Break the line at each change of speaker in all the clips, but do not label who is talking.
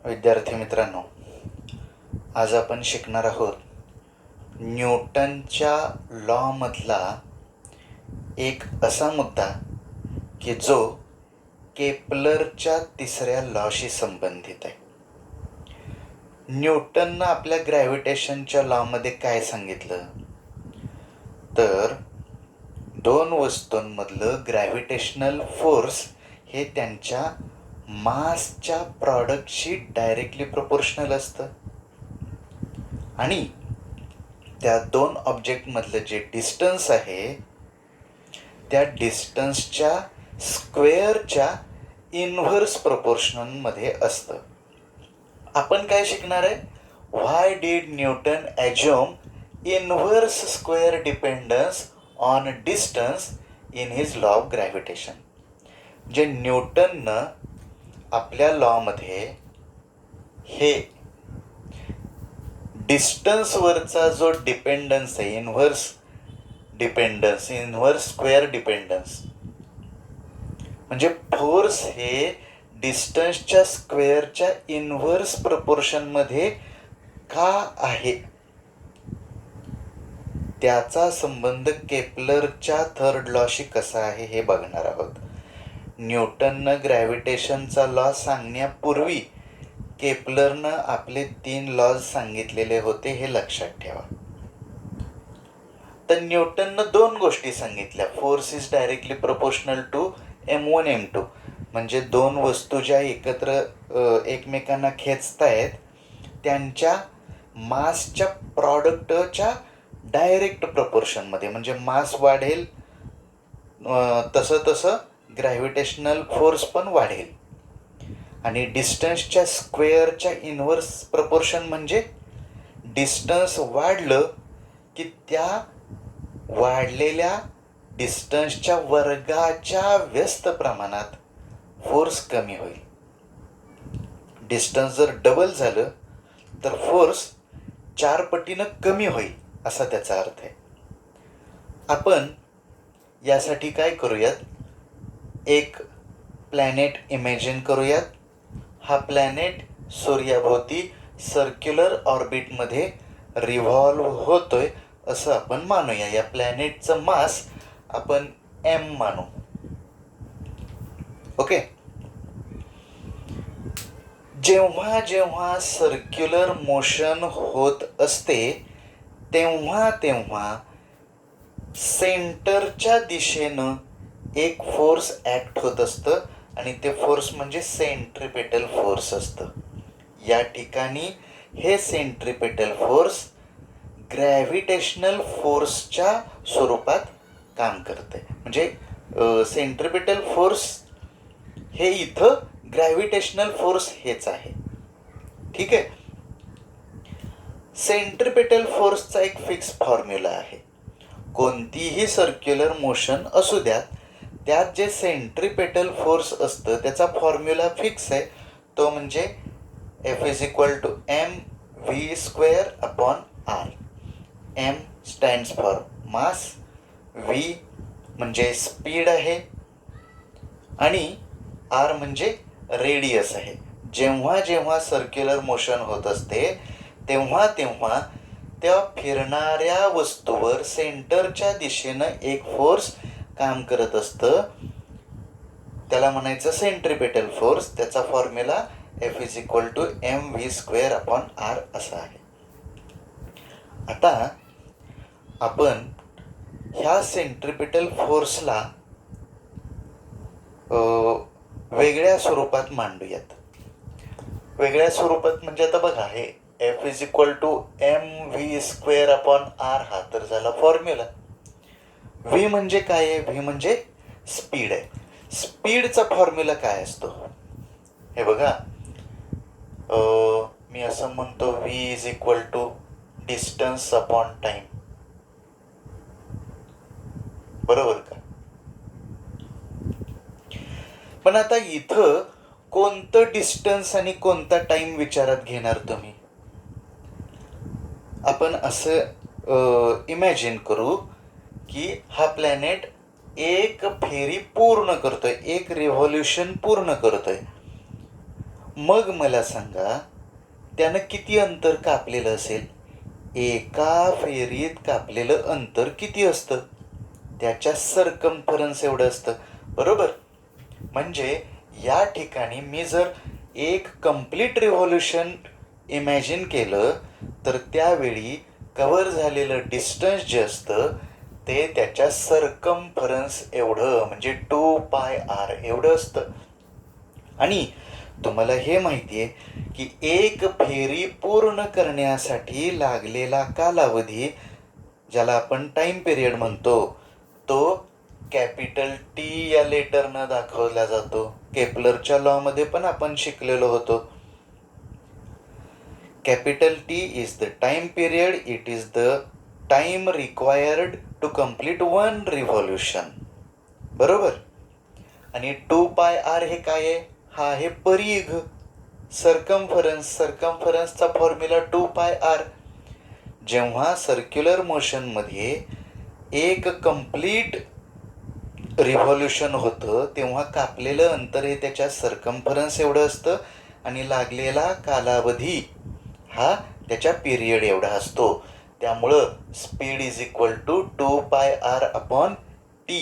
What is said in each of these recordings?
विद्यार्थी मित्रांनो, आज आपण शिकणार आहोत न्यूटनच्या लॉमधला एक असा मुद्दा की जो केपलरच्या तिसऱ्या लॉशी संबंधित आहे. न्यूटननं आपल्या ग्रॅव्हिटेशनच्या लॉमध्ये काय सांगितलं, तर दोन वस्तूंमधलं ग्रॅव्हिटेशनल फोर्स हे त्यांच्या मासच्या प्रॉडक्टशी डायरेक्टली प्रोपोर्शनल असतं आणि त्या दोन ऑब्जेक्टमधलं जे डिस्टन्स आहे त्या डिस्टन्सच्या स्क्वेअरच्या इनव्हर्स प्रोपोर्शनमध्ये असतं. आपण काय शिकणार आहे, why did Newton assume inverse square dependence on distance in his law of gravitation. जे न्यूटननं आपल्या लॉमध्ये हे डिस्टन्सवरचा जो डिपेंडन्स आहे, इनव्हर्स स्क्वेअर डिपेंडन्स, म्हणजे फोर्स हे डिस्टन्सच्या स्क्वेअरच्या इनव्हर्स प्रपोर्शनमध्ये का आहे, त्याचा संबंध केपलरच्या थर्ड लॉशी कसा आहे हे बघणार आहोत. न्यूटननं ग्रॅव्हिटेशनचा लॉ सांगण्यापूर्वी केपलरनं आपले 3 लॉज सांगितलेले होते, हे लक्षात ठेवा. तर न्यूटननं 2 गोष्टी सांगितल्या. Force is directly proportional to m1 m2, म्हणजे दोन वस्तू ज्या एकत्र एकमेकांना खेचतायत त्यांच्या मासच्या प्रॉडक्टच्या डायरेक्ट प्रपोर्शनमध्ये, म्हणजे मास वाढेल तसं ग्रॅव्हिटेशनल फोर्स पण वाढेल. आणि डिस्टन्सच्या स्क्वेअरच्या इनव्हर्स प्रपोर्शन म्हणजे डिस्टन्स वाढलं की त्या वाढलेल्या डिस्टन्सच्या वर्गाच्या व्यस्त प्रमाणात फोर्स कमी होईल. डिस्टन्स जर डबल झालं तर फोर्स 4 पटीनं कमी होईल, असा त्याचा अर्थ आहे. आपण यासाठी काय करूयात, एक प्लॅनेट इमॅजिन करूयात. हा प्लॅनेट सूर्याभोवती सर्क्युलर ऑर्बिटमध्ये रिव्हॉल्व्ह होतोय असं आपण मानूया. या प्लॅनेटचं मास आपण m मानू. ओके. जेव्हा जेव्हा सर्क्युलर मोशन होत असते तेव्हा सेंटरच्या दिशेनं एक फोर्स ॲक्ट होत असतं आणि ते फोर्स म्हणजे सेंट्रिपेटल फोर्स असतं. या ठिकाणी हे सेंट्रिपेटल फोर्स ग्रॅव्हिटेशनल फोर्सच्या स्वरूपात काम करते. म्हणजे सेंट्रिपेटल फोर्स हे इथं ग्रॅव्हिटेशनल फोर्स हेच आहे. ठीक आहे. सेंट्रिपेटल फोर्सचा एक फिक्स फॉर्म्युला आहे. कोणतीही सर्क्युलर मोशन असू द्यात, त्यात जे सेंट्रिपेटल फोर्स असतं त्याचा फॉर्म्युला फिक्स आहे. तो म्हणजे F = mv²/r. m stands for mass, v म्हणजे स्पीड आहे आणि r म्हणजे रेडियस आहे. जेव्हा जेव्हा सर्क्युलर मोशन होत असते तेव्हा त्या फिरणाऱ्या वस्तूवर सेंटरच्या दिशेनं एक फोर्स काम करत असतं, त्याला म्हणायचं सेंट्रिपेटल फोर्स. त्याचा फॉर्म्युला F = mv²/r असा आहे. आता आपण ह्या सेंट्रिपेटल फोर्सला वेगळ्या स्वरूपात मांडूयात. वेगळ्या स्वरूपात म्हणजे आता बघा, हे F = mv²/r हा तर झाला फॉर्म्युला. v म्हणजे काय आहे, v म्हणजे स्पीड आहे. स्पीडचा फॉर्म्युला काय असतो हे बघा. मी असं म्हणतो, v = डिस्टन्स अपॉन टाइम. बरोबर का. पण आता इथं कोणतं डिस्टन्स आणि कोणता टाइम विचारात घेणार तुम्ही. आपण असं इमॅजिन करू की हा प्लॅनेट एक फेरी पूर्ण करतोय, एक रिव्हॉल्युशन पूर्ण करतोय. मग मला सांगा त्यानं किती अंतर कापलेलं असेल? एका फेरीत कापलेलं अंतर किती असतं? त्याच्या सरकमफरन्स एवढं असतं, बरोबर? म्हणजे या ठिकाणी मी जर एक कंप्लीट रिव्हॉल्युशन इमॅजिन केलं तर त्यावेळी कव्हर झालेलं डिस्टन्स जे असतं ते त्याच्या सरकमफरन्स एवढं म्हणजे 2πr एवढं असतं. आणि तुम्हाला हे माहिती आहे की एक फेरी पूर्ण करण्यासाठी लागलेला कालावधी, ज्याला आपण टाइम पिरियड म्हणतो, तो कॅपिटल टी या लेटरनं दाखवला जातो. केपलरच्या लॉ मध्ये पण आपण शिकलेलो होतो. Capital T is the time period, it is the time required to complete one revolution, बरोबर? आणि 2πr हे काय आहे? हा आहे परिघ, सरकमफरन्स. सरकमफरन्सचा formula 2πr. जेव्हा सर्क्युलर मोशनमध्ये एक कंप्लीट रिव्हॉल्युशन होतं तेव्हा कापलेलं अंतर हे त्याच्या सरकमफरन्स एवढं असतं आणि लागलेला कालावधी हा त्याच्या पिरियड एवढा असतो. त्यामुळं speed is equal to 2πr upon T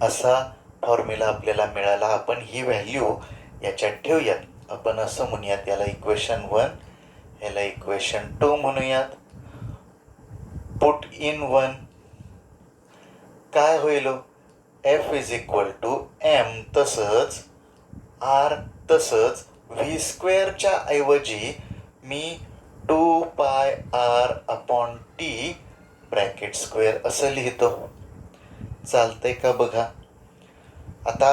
असा फॉर्म्युला आपल्याला मिळाला. आपण ही व्हॅल्यू याच्यात ठेवूयात. आपण असं म्हणूयात, याला इक्वेशन 1, याला इक्वेशन 2 म्हणूयात. पुट इन 1 काय होईल? F is equal to M तसंच आर तसंच व्ही स्क्वेअरच्या ऐवजी मी 2πr upon T bracket square असं लिहितो. चालतंय का बघा? आता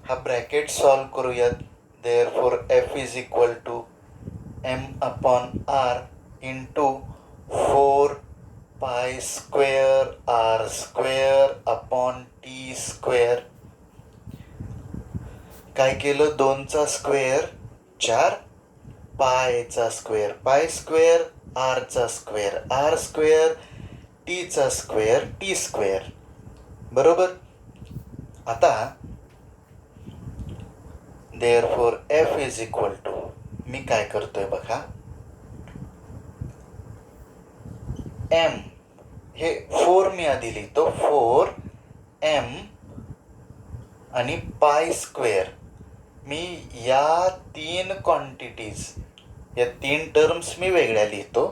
हा ब्रॅकेट सॉल्व करूयात. Therefore F is equal to M upon R into 4π square R square upon T square. काय केलं? 2चा स्क्वेअर 4, पायचा स्क्वेअर पाय स्क्वेअर, आरचा स्क्वेअर आर स्क्वेअर, टीचा स्क्वेअर टी स्क्वेअर, बरोबर? आता therefore F is equal to, मी काय करतोय बघा, एम हे 4 मी आधी लिहितो, 4m आणि पाय स्क्वेअर. मी या 3 क्वांटिटीज, या 3 टर्म्स मी वेगळ्या लिहितो.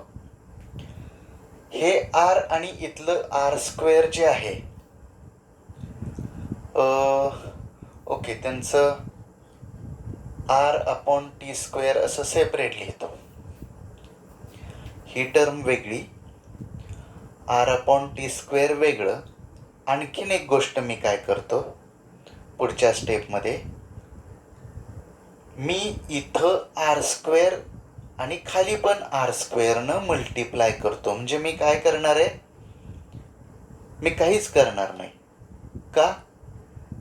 हे आर आणि इथलं आर स्क्वेअर जे आहे, ओके, त्यांचं आर अपॉन टी स्क्वेअर असं सेपरेट लिहितो. ही टर्म वेगळी, आर अपॉन टी स्क्वेअर वेगळं. आणखीन एक गोष्ट मी काय करतो पुढच्या स्टेपमध्ये, मी इथं आर स्क्वेअर आणि खाली पण आर स्क्वेअरनं मल्टिप्लाय करतो. म्हणजे मी काय करणार आहे? मी काहीच करणार नाही. का?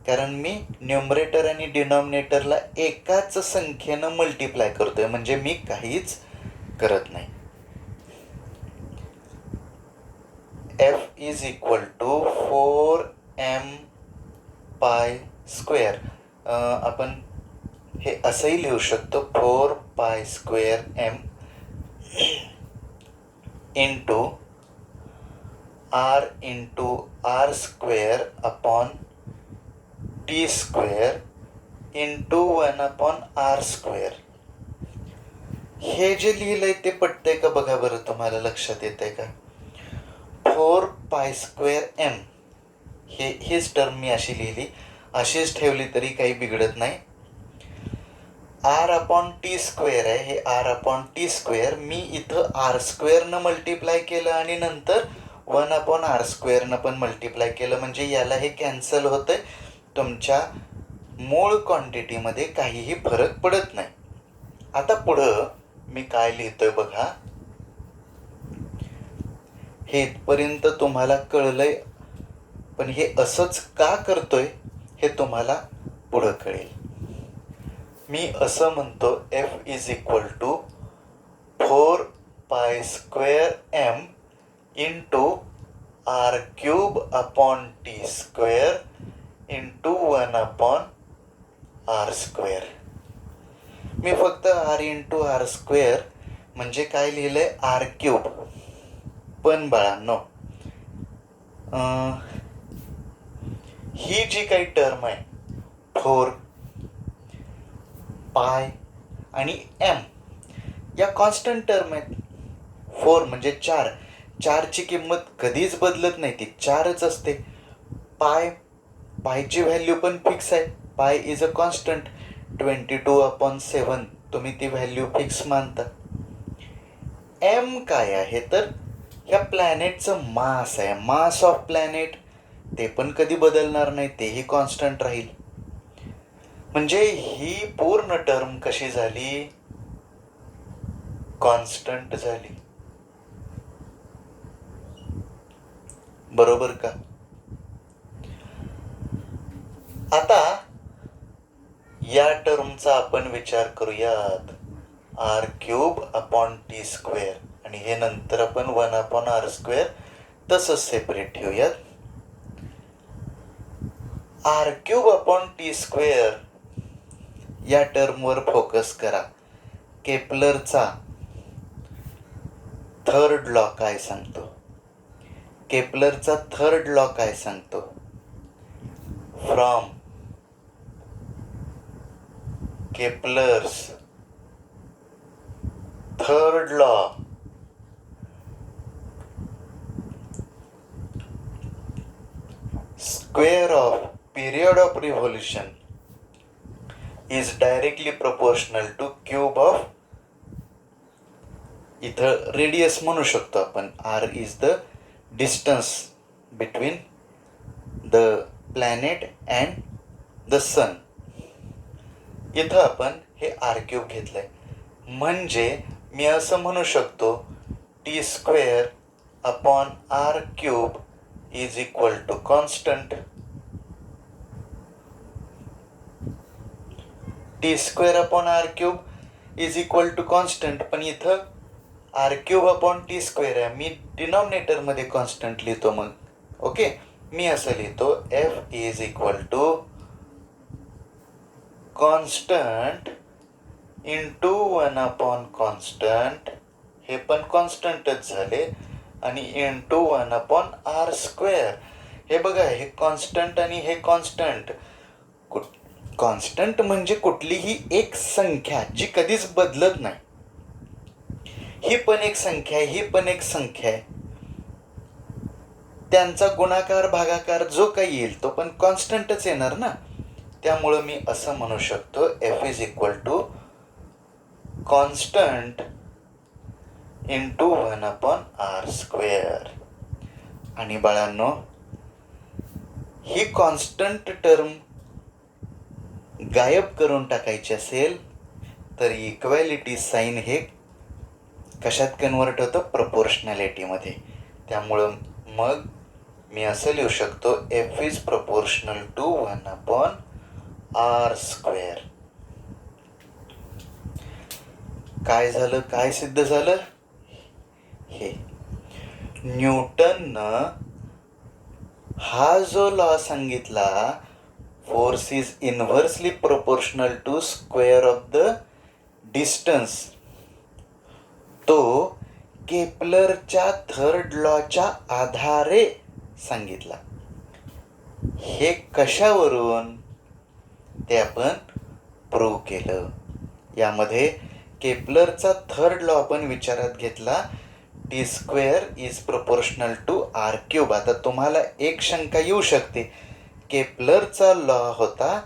कारण मी न्यूमरेटर आणि डिनॉमिनेटरला एकाच संख्येनं मल्टिप्लाय करतोय, म्हणजे मी काहीच करत नाही. F is equal to 4m pi square. आपण हे असंही लिहू शकतो, 4π square m into R square upon T square into 1 upon R square. हे जे लिहिलंय ते पटतंय का बघा बरं, तुम्हाला लक्षात येतंय का? 4π स्क्वेअर m हीच टर्म मी अशी लिहिली, अशीच ठेवली तरी काही बिघडत नाही. आर अपॉन टी स्क्वेअर आहे, हे आर अपॉन टी स्क्वेअर मी इथं आर स्क्वेअरनं मल्टिप्लाय केलं आणि नंतर 1 अपॉन आर स्क्वेअरनं पण मल्टिप्लाय केलं, म्हणजे याला हे कॅन्सल होतंय. तुमच्या मूळ क्वांटिटीमध्ये काहीही फरक पडत नाही. आता पुढं मी काय लिहितोय बघा, हे इथपर्यंत तुम्हाला कळलंय, पण हे असंच का करतोय हे तुम्हाला पुढं कळेल. मी असं म्हणतो, F is equal to 4π square m into R cube upon T square into 1 upon R square. मी फक्त आर इंटू आर स्क्वेअर म्हणजे काय लिहिलंय आर क्यूब. पण बाळांनो ही जी काही टर्म आहे 4 पाय आणि एम या कॉन्स्टंट टर्म आहेत. 4 म्हणजे 4, 4ची किंमत कधीच बदलत नाही, ती 4च असते. पायची व्हॅल्यू पण फिक्स आहे. पाय इज अ कॉन्स्टंट 22/7, तुम्ही ती व्हॅल्यू फिक्स मानता. एम काय आहे तर ह्या प्लॅनेटचं मास आहे, मास ऑफ प्लॅनेट, ते पण कधी बदलणार नाही, तेही कॉन्स्टंट राहील. म्हणजे ही पूर्ण टर्म कशी झाली, कॉन्स्टंट झाली. बरोबर का? आता या टर्मचा आपण विचार करूयात R cube upon T square, आणि हे नंतर आपण 1/r² तसंच सेपरेट ठेवूयात. R cube upon T square या टर्मवर फोकस करा. केपलरचा थर्ड लॉ काय सांगतो? केपलरचा थर्ड लॉ काय सांगतो? From Kepler's third law square of period of revolution is directly proportional to cube of, इथं रेडियस म्हणू शकतो आपण, r is the distance between the planet and the sun. इथं आपण हे आर क्यूब घेतलंय, म्हणजे मी असं म्हणू शकतो T square upon R cube is equal to constant. T square upon R cube is equal to constant, पण इथं R cube upon T square आहे, मी डिनॉमिनेटर मध्ये कॉन्स्टंट लिहितो. मग ओके, मी असं लिहितो F is equal to constant into 1 constant, हे पण कॉन्स्टंटच झाले, आणि इंटू 1/r². हे बघा, हे कॉन्स्टंट आणि हे कॉन्स्टंट. कॉन्स्टंट म्हणजे कुठलीही एक संख्या जी कधीच बदलत नाही. ही पण एक संख्या आहे, ही पण एक संख्या आहे, त्यांचा गुणाकार भागाकार जो काही येईल तो पण कॉन्स्टंटच येणार ना. त्यामुळं मी असं म्हणू शकतो F is equal to constant into 1/r². आणि बाळांनो, ही कॉन्स्टंट टर्म गायब करून टाकायची असेल तर इक्वॅलिटी साईन हे कशात कन्वर्ट होतं? प्रपोर्शनॅलिटीमध्ये. त्यामुळं मग मी असं लिहू शकतो F is proportional to 1/r². काय झालं, काय सिद्ध झालं? हे न्यूटननं हा जो लॉ सांगितला, force is inversely proportional to square of the distance, तो केपलरच्या थर्ड लॉच्या आधारे सांगितला. हे कशावरून? ते आपण प्रूव्ह केलं. यामध्ये केपलरचा थर्ड लॉ आपण विचारात घेतला, T square is proportional to R cube. आता तुम्हाला एक शंका येऊ शकते, केपलरचा लॉ होता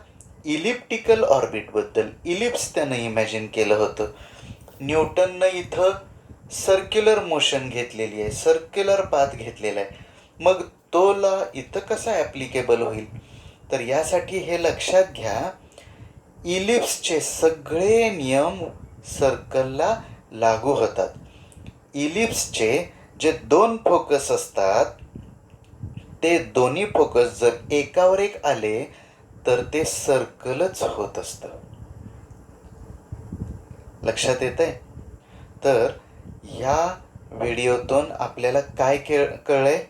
इलिप्टिकल ऑर्बिटबद्दल, इलिप्स त्यानं इमॅजिन केलं होतं. न्यूटननं इथं सर्क्युलर मोशन घेतलेली आहे, सर्क्युलर पाथ घेतलेला आहे. मग तो लॉ इथं कसा ॲप्लिकेबल होईल? तर यासाठी हे लक्षात घ्या, इलिप्सचे सगळे नियम सर्कलला लागू होतात. इलिप्सचे जे 2 फोकस असतात, ते दोन्ही फोकस जर एकावर एक आले तर ते सर्कलच होत असतं. लक्षात येतंय? तर ह्या व्हिडिओतून आपल्याला काय कळलंय?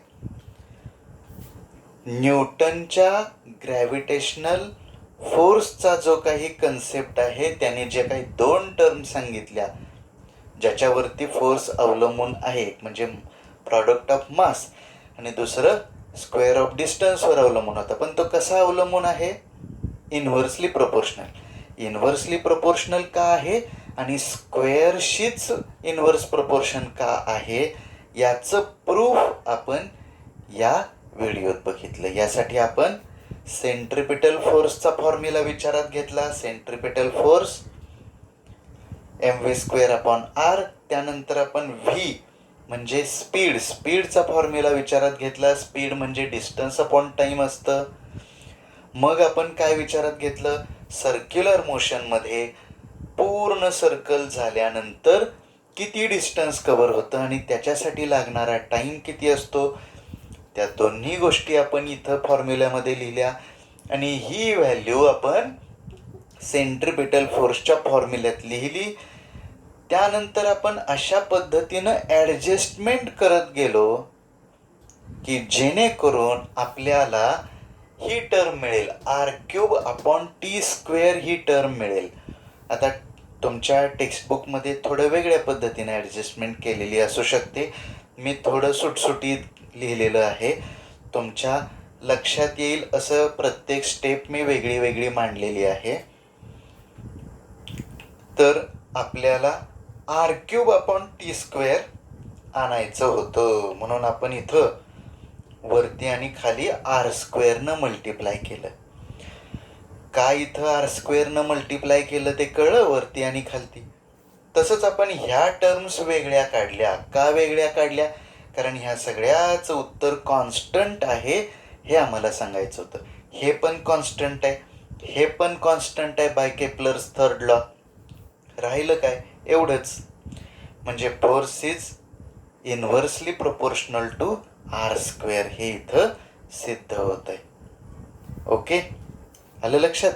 न्यूटनच्या ग्रॅव्हिटेशनल फोर्सचा जो काही कन्सेप्ट आहे त्याने जे काही दोन टर्म सांगितल्या ज्याच्यावरती फोर्स अवलंबून आहे, एक म्हणजे प्रॉडक्ट ऑफ मास आणि दुसरं स्क्वेअर ऑफ डिस्टन्सवर अवलंबून होता. पण तो कसा अवलंबून आहे? Inversely proportional. इन्व्हर्सली प्रोपोर्शनल का आहे आणि स्क्वेअरशीच इन्व्हर्स प्रोपोर्शन का आहे याचं प्रूफ आपण या व्हिडिओत बघितलं. यासाठी आपण सेंट्रिपिटल फोर्सचा फॉर्म्युला विचारात घेतला. Centripetal force mv²/r. त्यानंतर आपण v म्हणजे स्पीडचा फॉर्म्युला विचारात घेतला. स्पीड म्हणजे डिस्टन्स अपॉन टाइम असतं. मग आपण काय विचारात घेतलं? सर्क्युलर मोशनमध्ये पूर्ण सर्कल झाल्यानंतर किती डिस्टन्स कव्हर होतं आणि त्याच्यासाठी लागणारा टाइम किती असतो, त्या दोन्ही गोष्टी आपण इथं फॉर्म्युल्यामध्ये लिहिल्या आणि ही व्हॅल्यू आपण सेंट्रिपिटल फोर्सच्या फॉर्म्युल्यात लिहिली. त्यानंतर आपण अशा पद्धतीनं ॲडजस्टमेंट करत गेलो की जेणेकरून आपल्याला ही टर्म मिळेल, r³ ही टर्म मिळेल. आता तुमच्या टेक्स्टबुकमध्ये थोडं वेगळ्या पद्धतीने ॲडजस्टमेंट केलेली असू शकते. मी थोडं सुटसुटीत लिहिलेलं आहे. तुमच्या लक्षात येईल असं प्रत्येक स्टेप मी वेगळी वेगळी मांडलेली आहे. तर आपल्याला r³ आणायचं होतं म्हणून आपण इथं वरती आणि खाली r² मल्टिप्लाय केलं. का इथं r² मल्टिप्लाय केलं ते कळलं, वरती आणि खालती. तसंच आपण ह्या टर्म्स वेगळ्या काढल्या. का वेगळ्या काढल्या? कारण ह्या सगळ्याचं उत्तर कॉन्स्टंट आहे हे आम्हाला सांगायचं होतं. हे पण कॉन्स्टंट आहे, हे पण कॉन्स्टंट आहे बाय केप्लर्स थर्ड लॉ. राहिलं काय? एवढंच. म्हणजे force is inversely proportional to r² हे इथं सिद्ध होत आहे. ओके, आलं लक्षात?